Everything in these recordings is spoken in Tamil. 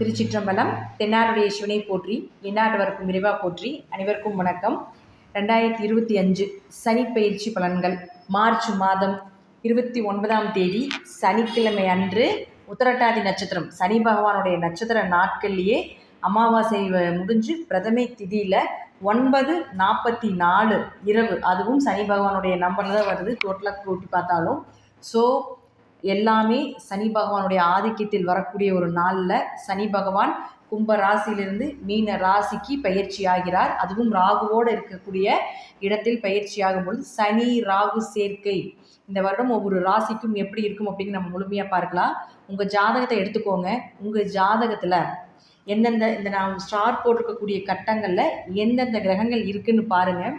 திருச்சிற்றம்பலம். தென்னாடுடைய சிவனை போற்றி, எந்நாட்டவர்க்கும் இறைவா போற்றி. அனைவருக்கும் வணக்கம். 2025 சனி பயிற்சி பலன்கள். மார்ச் மாதம் 29ஆம் தேதி சனிக்கிழமை அன்று உத்திரட்டாதி நட்சத்திரம், சனி பகவானுடைய நட்சத்திர நாட்கள்லேயே அமாவாசை முடிஞ்சு பிரதமை திதியில் 9:44 இரவு, அதுவும் சனி பகவானுடைய நம்பரில் தான் வருது. டோட்டலாக கூட்டி பார்த்தாலும் எல்லாமே சனி பகவானுடைய ஆதிக்கத்தில் வரக்கூடிய ஒரு நாளில் சனி பகவான் கும்ப ராசியிலிருந்து மீன ராசிக்கு பயிற்சி ஆகிறார். அதுவும் ராகுவோடு இருக்கக்கூடிய இடத்தில் பயிற்சி ஆகும்பொழுது சனி ராகு சேர்க்கை இந்த வருடம் ஒவ்வொரு ராசிக்கும் எப்படி இருக்கும் அப்படின்னு நம்ம முழுமையாக பார்க்கலாம். உங்கள் ஜாதகத்தை எடுத்துக்கோங்க. உங்கள் ஜாதகத்தில் எந்தெந்த இந்த நான் ஸ்டார் போட்டிருக்கக்கூடிய கட்டங்களில் எந்தெந்த கிரகங்கள் இருக்குன்னு பாருங்கள்.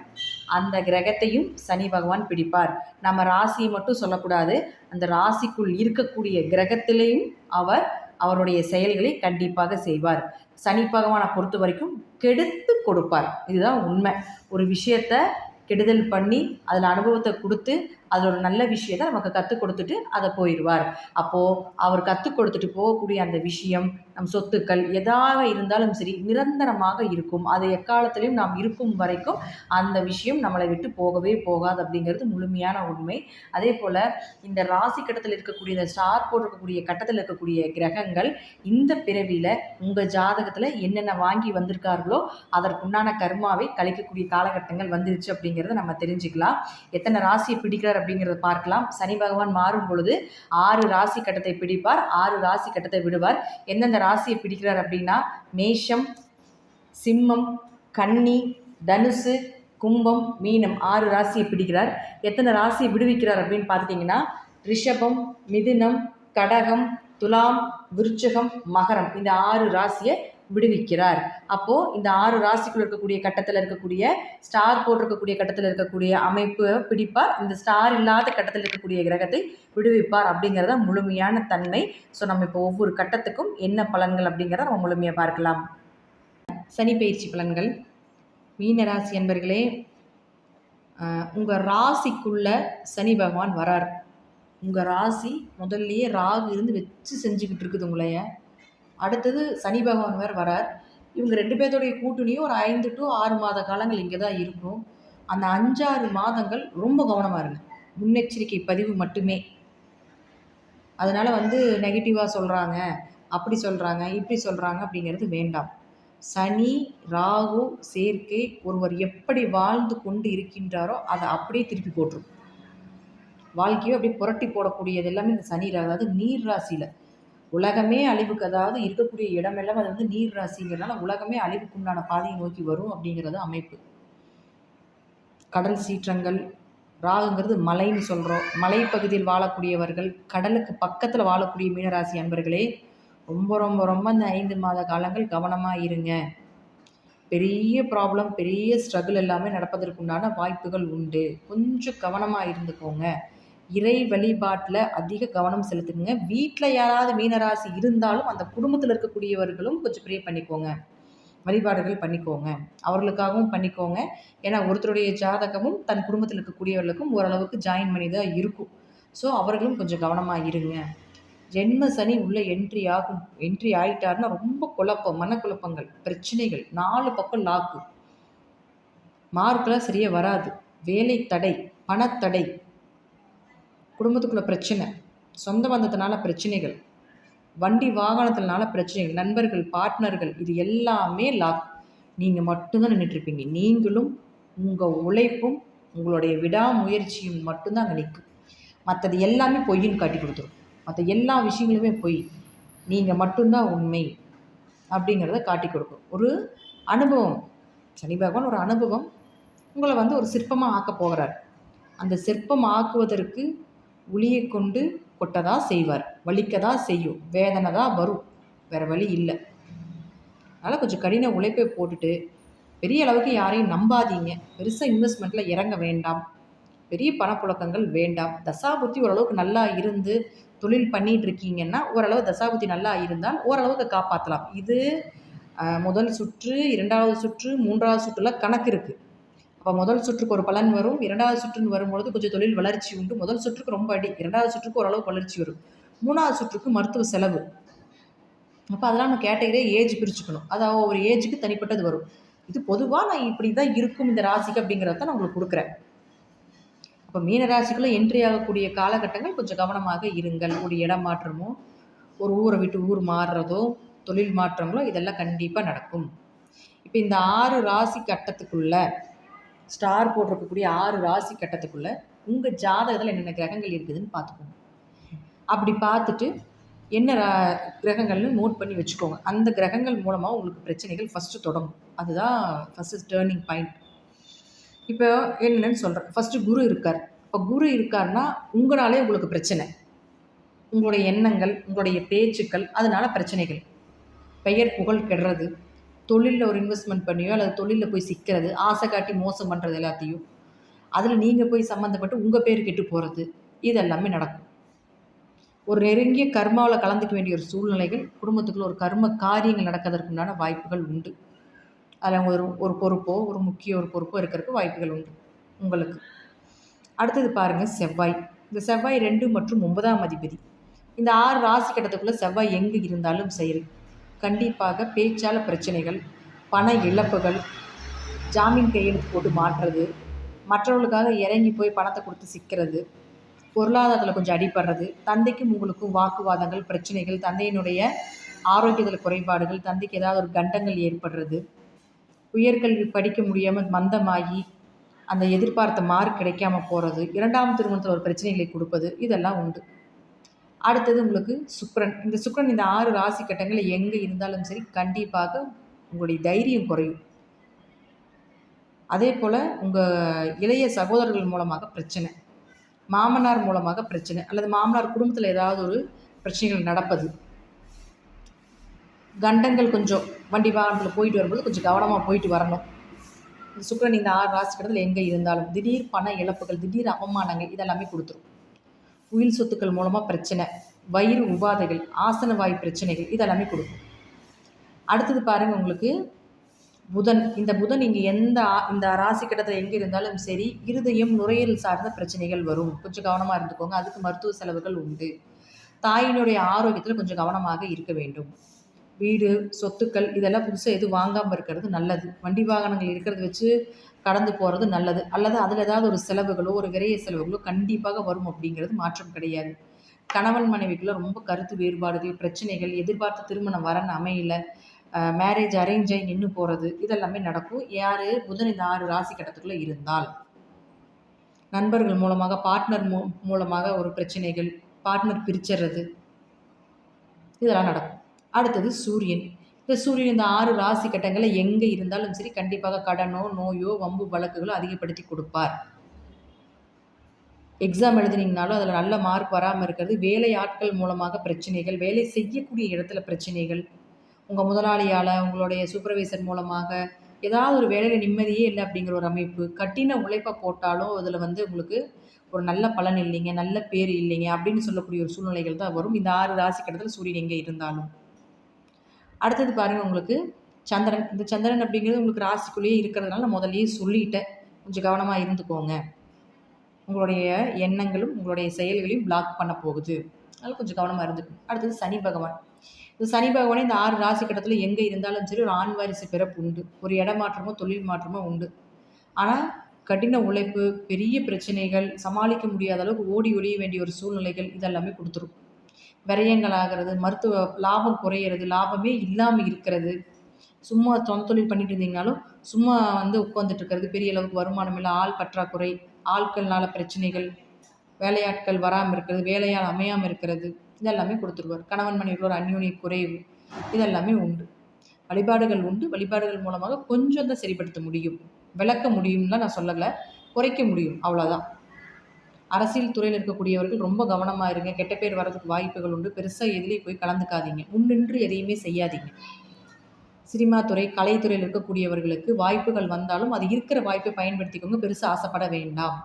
அந்த கிரகத்தையும் சனி பகவான் பிடிப்பார். நம்ம ராசியை மட்டும் சொல்லக்கூடாது, அந்த ராசிக்குள் இருக்கக்கூடிய கிரகத்திலையும் அவருடைய செயல்களை கண்டிப்பாக செய்வார். சனி பகவானை பொறுத்த வரைக்கும் கெடுத்து கொடுப்பார். இதுதான் உண்மை. ஒரு விஷயத்தை கெடுதல் பண்ணி அதில் அனுபவத்தை கொடுத்து அதில் ஒரு நல்ல விஷயத்தை நமக்கு கற்றுக் கொடுத்துட்டு அதை போயிடுவார். அப்போது அவர் கற்றுக் கொடுத்துட்டு போகக்கூடிய அந்த விஷயம் நம் சொத்துக்கள் எதாக இருந்தாலும் சரி நிரந்தரமாக இருக்கும். அது எக்காலத்திலையும் நாம் இருக்கும் வரைக்கும் அந்த விஷயம் நம்மளை விட்டு போகவே போகாது அப்படிங்கிறது முழுமையான உண்மை. அதே போல் இந்த ராசி கட்டத்தில் இருக்கக்கூடிய இந்த ஸ்டார் போட்டிருக்கக்கூடிய கட்டத்தில் இருக்கக்கூடிய கிரகங்கள் இந்த பிறவியில் உங்கள் ஜாதகத்தில் என்னென்ன வாங்கி வந்திருக்கார்களோ அதற்குண்டான கர்மாவை கழிக்கக்கூடிய காலகட்டங்கள் வந்துருச்சு அப்படிங்கிறத நம்ம தெரிஞ்சுக்கலாம். எத்தனை ராசியை பிடிக்கிறார் அப்படிங்கிறத பார்க்கலாம். சனி பகவான் மாறும் பொழுது 6 ராசி கட்டத்தை பிடிப்பார், 6 ராசி கட்டத்தை விடுவார். எந்தெந்த ராசியை பிடிக்கிறார் அப்படின்னா மேஷம், சிம்மம், கன்னி, தனுசு, கும்பம், மீனம் 6 ராசியை பிடிக்கிறார். எத்தனை ராசியை விடுவிக்கிறார் அப்படின்னு பார்த்துட்டிங்கன்னா ரிஷபம், மிதுனம், கடகம், துலாம், விருச்சகம், மகரம் இந்த 6 ராசியை விடுவிக்கிறார். அப்போது இந்த 6 ராசிக்குள்ள இருக்கக்கூடிய கட்டத்தில் இருக்கக்கூடிய ஸ்டார் போட்டிருக்கக்கூடிய கட்டத்தில் இருக்கக்கூடிய அமைப்பு பிடிப்பார். இந்த ஸ்டார் இல்லாத கட்டத்தில் இருக்கக்கூடிய கிரகத்தை விடுவிப்பார் அப்படிங்கிறத முழுமையான தன்மை. ஸோ நம்ம இப்போ ஒவ்வொரு கட்டத்துக்கும் என்ன பலன்கள் அப்படிங்கிறத நம்ம முழுமையாக பார்க்கலாம். சனி பயிற்சி பலன்கள். மீன ராசி என்பர்களே, உங்கள் ராசிக்குள்ள சனி பகவான் வரார். உங்கள் ராசி முதல்லையே ராகு இருந்து வச்சு செஞ்சுக்கிட்டு இருக்குது உங்களைய. அடுத்தது சனி பகவான் வேறு வரார். இவங்க 2 பேர்த்தோடைய கூட்டணியும் ஒரு 5 to 6 மாத காலங்கள் இங்கே தான் இருக்கும். அந்த 5-6 மாதங்கள் ரொம்ப கவனமாக இருங்க. முன்னெச்சரிக்கை பதிவு மட்டுமே. அதனால் நெகட்டிவாக சொல்கிறாங்க, அப்படி சொல்கிறாங்க, இப்படி சொல்கிறாங்க அப்படிங்கிறது வேண்டாம். சனி ராகு சேர்க்கை ஒருவர் எப்படி வாழ்ந்து கொண்டு இருக்கின்றாரோ அதை அப்படியே திருப்பி போட்டுரும். வாழ்க்கையை அப்படியே புரட்டி போடக்கூடியது எல்லாமே இந்த சனி ராகு. அதாவது நீர் ராசியில் உலகமே அழிவுக்கு, அதாவது இருக்கக்கூடிய இடமெல்லாம் அது நீர் ராசிங்கிறதுனால உலகமே அழிவுக்கு உண்டான பாதையை நோக்கி வரும் அப்படிங்கிறது அமைப்பு. கடல் சீற்றங்கள், ராகுங்கிறது மலைன்னு சொல்கிறோம். மலைப்பகுதியில் வாழக்கூடியவர்கள், கடலுக்கு பக்கத்தில் வாழக்கூடிய மீனராசி அன்பர்களே, ரொம்ப ரொம்ப ரொம்ப இந்த 5 மாத காலங்கள் கவனமாக இருங்க. பெரிய ப்ராப்ளம், பெரிய ஸ்ட்ரகிள் எல்லாமே நடப்பதற்குண்டான வாய்ப்புகள் உண்டு. கொஞ்சம் கவனமாக இருந்துக்கோங்க. இறை வழிபாட்டில் அதிக கவனம் செலுத்துங்க. வீட்டில் யாராவது மீனராசி இருந்தாலும் அந்த குடும்பத்தில் இருக்கக்கூடியவர்களும் கொஞ்சம் ப்ரே பண்ணிக்கோங்க, வழிபாடுகள் பண்ணிக்கோங்க, அவர்களுக்காகவும் பண்ணிக்கோங்க. ஏன்னா ஒருத்தருடைய ஜாதகமும் தன் குடும்பத்தில் இருக்கக்கூடியவர்களுக்கும் ஓரளவுக்கு ஜாயின் பண்ணி தான் இருக்கும். ஸோ அவர்களும் கொஞ்சம் கவனமாக இருங்க. ஜென்ம சனி உள்ள என்ட்ரி ஆகிட்டாருன்னா ரொம்ப குழப்பம், மனக்குழப்பங்கள், பிரச்சனைகள், 4 பக்கம் லாக்கு, மார்க்கெலாம் சரியாக வராது, வேலை தடை, பணத்தடை, குடும்பத்துக்குள்ள பிரச்சனை, சொந்த பந்தத்தினால பிரச்சனைகள், வண்டி வாகனத்தினால பிரச்சனைகள், நண்பர்கள், பார்ட்னர்கள், இது எல்லாமே லாக். நீங்கள் மட்டும்தான் நின்றுட்டுருப்பீங்க. நீங்களும் உங்கள் உழைப்பும் உங்களுடைய விடாமுயற்சியும் மட்டும்தான் அங்கே நிற்கும். மற்றது எல்லாமே பொய்ன்னு காட்டி கொடுத்துரும். மற்ற எல்லா விஷயங்களுமே பொய், நீங்கள் மட்டும்தான் உண்மை அப்படிங்கிறத காட்டி கொடுக்கும். ஒரு அனுபவம், சனி பகவான் ஒரு அனுபவம் உங்களை ஒரு சிற்பமாக ஆக்க போகிறார். அந்த சிற்பம் ஆக்குவதற்கு உளியை கொண்டு கொட்டதான் செய்வார். வலிக்கதான் செய்யும், வேதனை தான் வரும், வேறு வழி இல்லை. அதனால் கொஞ்சம் கடின உழைப்பை போட்டுட்டு பெரிய அளவுக்கு யாரையும் நம்பாதீங்க. பெருசாக இன்வெஸ்ட்மெண்ட்டில் இறங்க வேண்டாம். பெரிய பணப்புழக்கங்கள் வேண்டாம். தசாபுத்தி ஓரளவுக்கு நல்லா இருந்து தொழில் பண்ணிகிட்டு இருக்கீங்கன்னா ஓரளவு தசாபுத்தி நல்லா இருந்தால் ஓரளவுக்கு காப்பாற்றலாம். இது முதல் சுற்று, 2வது சுற்று, 3வது சுற்றுலாம் கணக்கு இருக்குது. அப்போ முதல் சுற்றுக்கு ஒரு பலன் வரும், 2வது சுற்றுன்னு வரும்பொழுது கொஞ்சம் தொழில் வளர்ச்சி உண்டு. முதல் சுற்றுக்கு ரொம்ப அடி, 2வது சுற்றுக்கு ஓரளவு வளர்ச்சி வரும், 3வது சுற்றுக்கு மருத்துவ செலவு, அப்போ அதெல்லாம் நம்ம கேட்டகரியாக ஏஜ் பிரிச்சுக்கணும். அதாவது ஒரு ஏஜுக்கு தனிப்பட்டது வரும். இது பொதுவாக நான் இப்படி தான் இருக்கும் இந்த ராசிக்கு அப்படிங்கிறத நான் உங்களுக்கு கொடுக்குறேன். அப்போ மீன ராசிக்குள்ளே என்ட்ரி ஆகக்கூடிய காலகட்டங்கள் கொஞ்சம் கவனமாக இருங்கள். ஒரு இடம் மாற்றமோ, ஒரு ஊரை விட்டு ஊர் மாறுறதோ, தொழில் மாற்றங்களோ இதெல்லாம் கண்டிப்பாக நடக்கும். இப்போ இந்த 6 ராசி கட்டத்துக்குள்ள ஸ்டார் போட்டிருக்கக்கூடிய 6 ராசி கட்டத்துக்குள்ள உங்கள் ஜாதகத்தில் என்னென்ன கிரகங்கள் இருக்குதுன்னு பார்த்துக்கோங்க. அப்படி பார்த்துட்டு என்ன கிரகங்கள்னு நோட் பண்ணி வச்சுக்கோங்க. அந்த கிரகங்கள் மூலமாக உங்களுக்கு பிரச்சனைகள் ஃபஸ்ட்டு தொடங்கும். அதுதான் ஃபஸ்ட்டு டேர்னிங் பாயிண்ட். இப்போ என்னென்னு சொல்கிறேன். ஃபஸ்ட்டு குரு இருக்கார். இப்போ குரு இருக்காருன்னா உங்களாலே உங்களுக்கு பிரச்சனை. உங்களுடைய எண்ணங்கள், உங்களுடைய பேச்சுக்கள், அதனால பிரச்சனைகள். பெயர் புகழ் கெடுறது, தொழிலில் ஒரு இன்வெஸ்ட்மெண்ட் பண்ணியோ அல்லது தொழிலில் போய் சிக்கிறது, ஆசை காட்டி மோசம் பண்ணுறது எல்லாத்தையும், அதில் நீங்கள் போய் சம்மந்தப்பட்டு உங்கள் பேர் கெட்டு போகிறது, இது எல்லாமே நடக்கும். ஒரு நெருங்கிய கர்மாவில் கலந்துக்க வேண்டிய ஒரு சூழ்நிலைகள், குடும்பத்துக்குள்ள ஒரு கர்ம காரியங்கள் நடக்கிறதுக்குண்டான வாய்ப்புகள் உண்டு. அதில் ஒரு பொறுப்போ, ஒரு முக்கிய ஒரு பொறுப்போ இருக்கிறதுக்கு வாய்ப்புகள் உண்டு உங்களுக்கு. அடுத்தது பாருங்கள் செவ்வாய். இந்த செவ்வாய் 2 மற்றும் 9ஆம் அதிபதி. இந்த 6 ராசி கட்டத்துக்குள்ளே செவ்வாய் எங்கே இருந்தாலும் சரி, கண்டிப்பாக பேச்சால் பிரச்சனைகள், பண இழப்புகள், ஜாமீன் கையெழுத்து போட்டு மாற்றுறது, மற்றவர்களுக்காக இறங்கி போய் பணத்தை கொடுத்து சிக்கிறது, பொருளாதாரத்தில் கொஞ்சம் அடிபடுறது, தந்தைக்கும் உங்களுக்கும் வாக்குவாதங்கள், பிரச்சனைகள், தந்தையினுடைய ஆரோக்கியத்தில் குறைபாடுகள், தந்தைக்கு ஏதாவது ஒரு கண்டங்கள் ஏற்படுறது, உயர்கல்வி படிக்க முடியாமல் மந்தமாகி அந்த எதிர்பார்த்த மார்க் கிடைக்காம போகிறது, 2ஆம் திருமணத்தில் ஒரு பிரச்சனைகளை கொடுப்பது, இதெல்லாம் உண்டு. அடுத்தது உங்களுக்கு சுக்கிரன். இந்த சுக்கிரன் இந்த 6 ராசி கட்டங்களில் எங்கே இருந்தாலும் சரி கண்டிப்பாக உங்களுடைய தைரியம் குறையும். அதே போல் உங்கள் இளைய சகோதரர்கள் மூலமாக பிரச்சனை, மாமனார் மூலமாக பிரச்சனை, அல்லது மாமனார் குடும்பத்தில் ஏதாவது ஒரு பிரச்சனைகள் நடப்பது, கண்டங்கள் கொஞ்சம் வண்டி வாகனத்தில் போயிட்டு வரும்போது கொஞ்சம் கவனமாக போயிட்டு வரணும். இந்த சுக்கிரன் இந்த 6 ராசி கட்டத்தில் எங்கே இருந்தாலும் திடீர் பண இழப்புகள், திடீர் அவமானங்கள் இதெல்லாமே கொடுத்துரும். உயில் சொத்துக்கள் மூலமாக பிரச்சனை, வயிறு உபாதைகள், ஆசன வாய் பிரச்சனைகள் இதெல்லாமே கொடுக்கும். அடுத்தது பாருங்கள் உங்களுக்கு புதன். இந்த புதன் இங்கே இந்த ராசி கட்டத்தில் எங்கே இருந்தாலும் சரி இருதயம் நுரையீரல் சார்ந்த பிரச்சனைகள் வரும். கொஞ்சம் கவனமாக இருந்துக்கோங்க. அதுக்கு மருத்துவ செலவுகள் உண்டு. தாயினுடைய ஆரோக்கியத்தில் கொஞ்சம் கவனமாக இருக்க வேண்டும். வீடு சொத்துக்கள் இதெல்லாம் புதுசாக எதுவும் வாங்காமல் இருக்கிறது நல்லது. வண்டி வாகனங்கள் இருக்கிறத வச்சு கடந்து போகிறது நல்லது. அல்லது அதில் ஏதாவது ஒரு செலவுகளோ ஒரு விரைய செலவுகளோ கண்டிப்பாக வரும் அப்படிங்கிறது மாற்றம் கிடையாது. கணவன் மனைவிக்குள்ள ரொம்ப கருத்து வேறுபாடுகள், பிரச்சனைகள், எதிர்பார்த்த திருமணம் வரன்னு அமையல, மேரேஜ் அரேஞ்ச் ஆகி நின்று போகிறது இதெல்லாமே நடக்கும். யார் புதன் இந்த 6 ராசி கட்டத்துக்குள்ளே இருந்தால். நண்பர்கள் மூலமாக பார்ட்னர் மூலமாக ஒரு பிரச்சனைகள், பார்ட்னர் பிரிச்சுறது இதெல்லாம் நடக்கும். அடுத்தது சூரியன். இந்த சூரியன் இந்த 6 ராசி கட்டங்களில் எங்கே இருந்தாலும் சரி கண்டிப்பாக கடனோ நோயோ வம்பு வழக்குகளோ அதிகப்படுத்தி கொடுப்பார். எக்ஸாம் எழுதுனீங்கனாலும் அதில் நல்ல மார்க் வராமல் இருக்கிறது, வேலை ஆட்கள் மூலமாக பிரச்சனைகள், வேலை செய்யக்கூடிய இடத்துல பிரச்சனைகள், உங்கள் முதலாளியால், உங்களுடைய சூப்பர்வைசர் மூலமாக ஏதாவது ஒரு வேலையில் நிம்மதியே இல்லை அப்படிங்கிற ஒரு அமைப்பு, கடின உழைப்பை போட்டாலும் அதில் உங்களுக்கு ஒரு நல்ல பலன் இல்லைங்க, நல்ல பேர் இல்லைங்க அப்படின்னு சொல்லக்கூடிய ஒரு சூழ்நிலைகள் தான் வரும் இந்த 6 ராசி கட்டத்தில் சூரியன் எங்கே இருந்தாலும். அடுத்தது பாருங்கள் உங்களுக்கு சந்திரன். இந்த சந்திரன் அப்படிங்கிறது உங்களுக்கு ராசிக்குள்ளேயே இருக்கிறதுனால நான் முதல்லையே சொல்லிட்டேன், கொஞ்சம் கவனமாக இருந்துக்கோங்க. உங்களுடைய எண்ணங்களும் உங்களுடைய செயல்களையும் பிளாக் பண்ண போகுது, அதனால் கொஞ்சம் கவனமாக இருந்துக்கும். அடுத்தது சனி பகவான். இந்த சனி பகவானே இந்த 6 ராசி கட்டத்தில் எங்கே இருந்தாலும் சரி ஒரு ஆண் வாரிசு பிறப்பு உண்டு, ஒரு இடமாற்றமோ தொழில் மாற்றமோ உண்டு. ஆனால் கடின உழைப்பு, பெரிய பிரச்சனைகள், சமாளிக்க முடியாத அளவுக்கு ஓடி ஒழிய வேண்டிய ஒரு சூழ்நிலைகள் இதெல்லாமே கொடுத்துரும். விரயங்கள் ஆகிறது, மருத்துவ லாபம் குறையிறது, லாபமே இல்லாமல் இருக்கிறது, சும்மா சொந்த தொழில் பண்ணிட்டு இருந்தீங்கனாலும் சும்மா உட்காந்துட்டு இருக்கிறது, பெரிய அளவுக்கு வருமானம் இல்லை, ஆள் பற்றாக்குறை, ஆட்கள்னால பிரச்சனைகள், வேலையாட்கள் வராமல் இருக்கிறது, வேலையால் அமையாமல் இருக்கிறது இதெல்லாமே கொடுத்துருவார். கணவன் மனைவிகளோட அந்யோன்ய குறைவு இதெல்லாமே உண்டு. வழிபாடுகள் உண்டு. வழிபாடுகள் மூலமாக கொஞ்சம் தான் சரிப்படுத்த முடியும், விளக்க முடியும்லாம் நான் சொல்லலை, குறைக்க முடியும், அவ்வளோதான். அரசியல் துறையில் இருக்கக்கூடியவர்கள் ரொம்ப கவனமாக இருங்க. கெட்ட பேர் வர்றதுக்கு வாய்ப்புகள் உண்டு. பெருசாக எதுலேயும் போய் கலந்துக்காதீங்க, முன்னின்று எதையுமே செய்யாதீங்க. சினிமா துறை, கலைத்துறையில் இருக்கக்கூடியவர்களுக்கு வாய்ப்புகள் வந்தாலும் அது இருக்கிற வாய்ப்பை பயன்படுத்திக்கோங்க, பெருசாக ஆசைப்பட வேண்டாம்.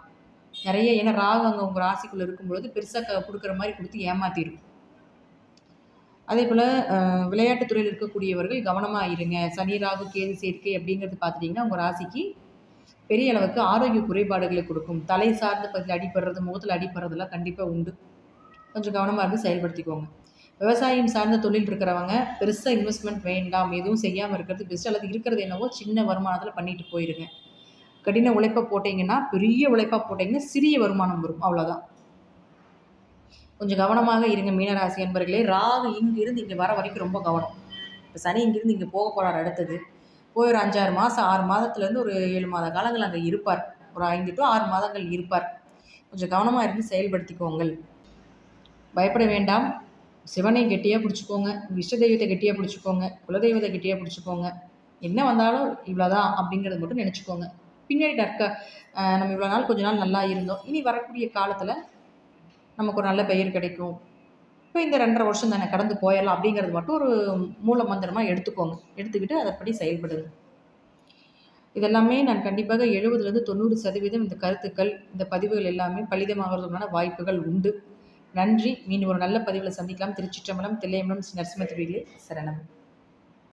நிறைய ஏன்னா ராகு அங்கே உங்கள் ராசிக்குள்ளே இருக்கும்பொழுது பெருசாக கொடுக்குற மாதிரி கொடுத்து ஏமாற்றிடும். அதே போல் விளையாட்டுத்துறையில் இருக்கக்கூடியவர்கள் கவனமாக இருங்க. சனி ராகு கேது சேர்க்கை அப்படிங்கிறது பார்த்துட்டிங்கன்னா உங்கள் ராசிக்கு பெரிய அளவுக்கு ஆரோக்கிய குறைபாடுகளை கொடுக்கும். தலை சார்ந்த பகுதியில் அடிபடுறது, முகத்தில் அடிபடுறதெல்லாம் கண்டிப்பாக உண்டு. கொஞ்சம் கவனமாக இருந்து செயல்படுத்திக்கோங்க. விவசாயம் சார்ந்த தொழில் இருக்கிறவங்க பெருசாக இன்வெஸ்ட்மெண்ட் வேண்டாம், எதுவும் செய்யாமல் இருக்கிறது பெஸ்ட். அல்லது இருக்கிறது என்னவோ சின்ன வருமானத்தில் பண்ணிட்டு போயிருங்க. கடின உழைப்பை போட்டிங்கன்னா, பெரிய உழைப்பாக போட்டிங்கன்னா சிறிய வருமானம் வரும், அவ்வளோதான். கொஞ்சம் கவனமாக இருங்க மீனராசி என்பர்களே. ராகு இங்கிருந்து இங்கே வர வரைக்கும் ரொம்ப கவனம். இப்போ சனி இங்கிருந்து இங்கே போக போகிறார் அடுத்தது. போய் ஒரு 5-6 மாதம், 6 மாதத்துலேருந்து ஒரு 7 மாத காலங்கள் அங்கே இருப்பார். ஒரு 5 to 6 மாதங்கள் இருப்பார். கொஞ்சம் கவனமாக இருந்து செயல்படுத்திக்கோங்கள். பயப்பட வேண்டாம். சிவனை கெட்டியாக பிடிச்சிக்கோங்க, இஷ்ட தெய்வத்தை கெட்டியாக பிடிச்சிக்கோங்க, குலதெய்வத்தை கெட்டியாக பிடிச்சிக்கோங்க. என்ன வந்தாலும் இவ்வளோதான் அப்படிங்கிறது மட்டும் நினச்சிக்கோங்க. பின்னாடி நம்ம இவ்வளோ நாள் கொஞ்ச நாள் நல்லா இருந்தோம், இனி வரக்கூடிய காலத்தில் நமக்கு ஒரு நல்ல பெயர் கிடைக்கும். இப்போ இந்த 2.5 வருஷம் தானே கடந்து போயிடலாம் அப்படிங்கிறது மட்டும் ஒரு மூல மந்திரமாக எடுத்துக்கோங்க. எடுத்துக்கிட்டு அதைப்படி செயல்படுங்க. இதெல்லாமே நான் கண்டிப்பாக 70-90% இந்த கருத்துக்கள், இந்த பதிவுகள் எல்லாமே பலிதமாகிறதுக்கான வாய்ப்புகள் உண்டு. நன்றி. மீண்டும் ஒரு நல்ல பதிவில் சந்திக்கலாம். திருச்சிற்றம்பலம், தில்லையம்பலம், நரசிம்ம திருவிகளே சரணம்.